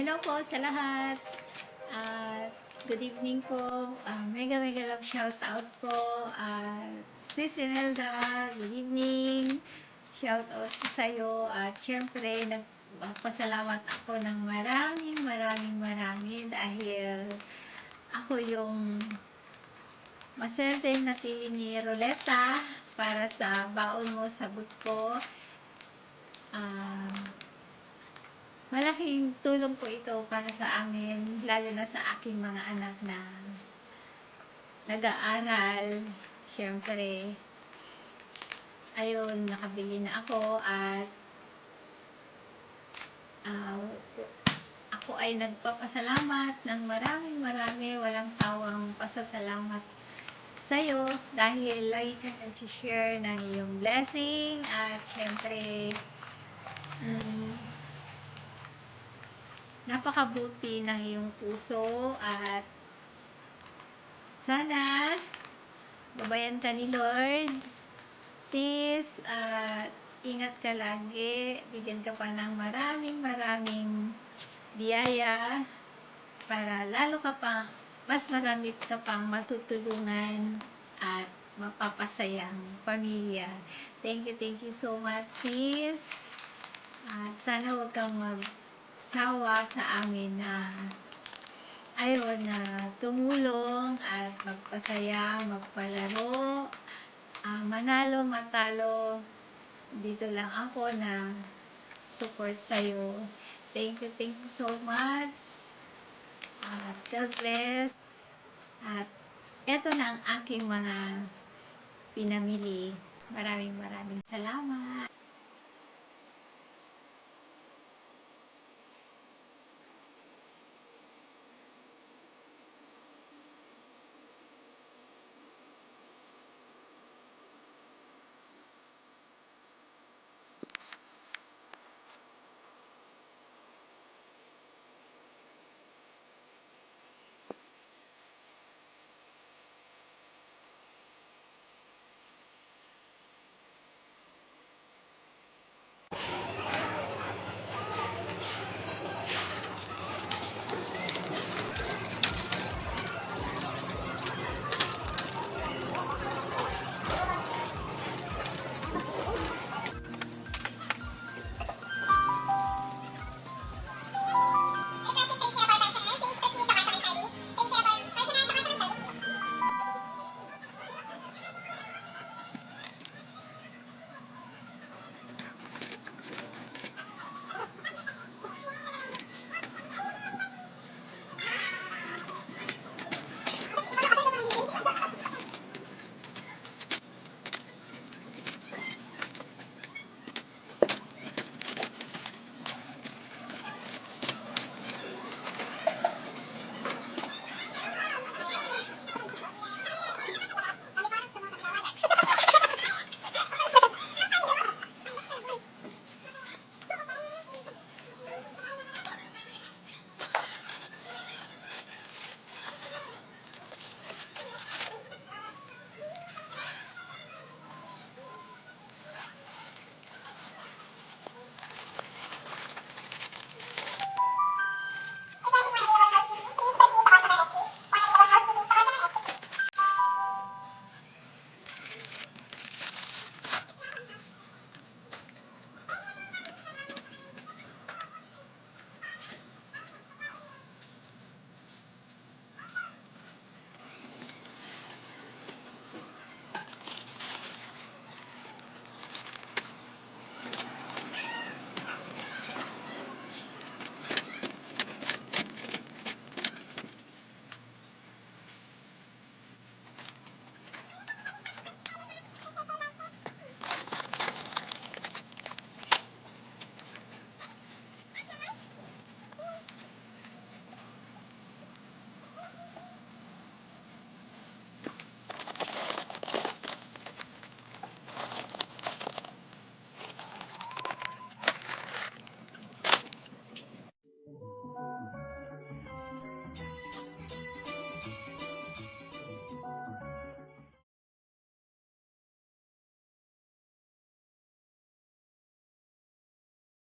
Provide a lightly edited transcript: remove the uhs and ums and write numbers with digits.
Hello po sa lahat. At good evening po. Mega love shout out po. Sis Imelda, good evening. Shout out po sa iyo. At syempre, nagpasalamat ako ng marami dahil ako yung maswerte napili ni Roleta para sa baon mo sagot ko. Malaking tulong po ito para sa amin, lalo na sa aking mga anak na nag-aaral. Siyempre, ayun, nakabili na ako at ako ay nagpapasalamat ng marami, walang sawang pasasalamat sa'yo dahil lagi ka nag-share ng iyong blessing at siyempre, napakabuti ng iyong puso at sana babayan ka ni Lord, sis, at ingat ka lagi, bigyan ka pa ng maraming biyaya para lalo ka pa, mas marami ka pang matutulungan at mapapasayang pamilya. Thank you so much, sis. At sana huwag kang magsawa sa amin na tumulong at magpasaya, magpalaro, manalo, matalo. Dito lang ako na support sa'yo. Thank you so much. God bless. At eto na ang aking mga pinamili. Maraming salamat.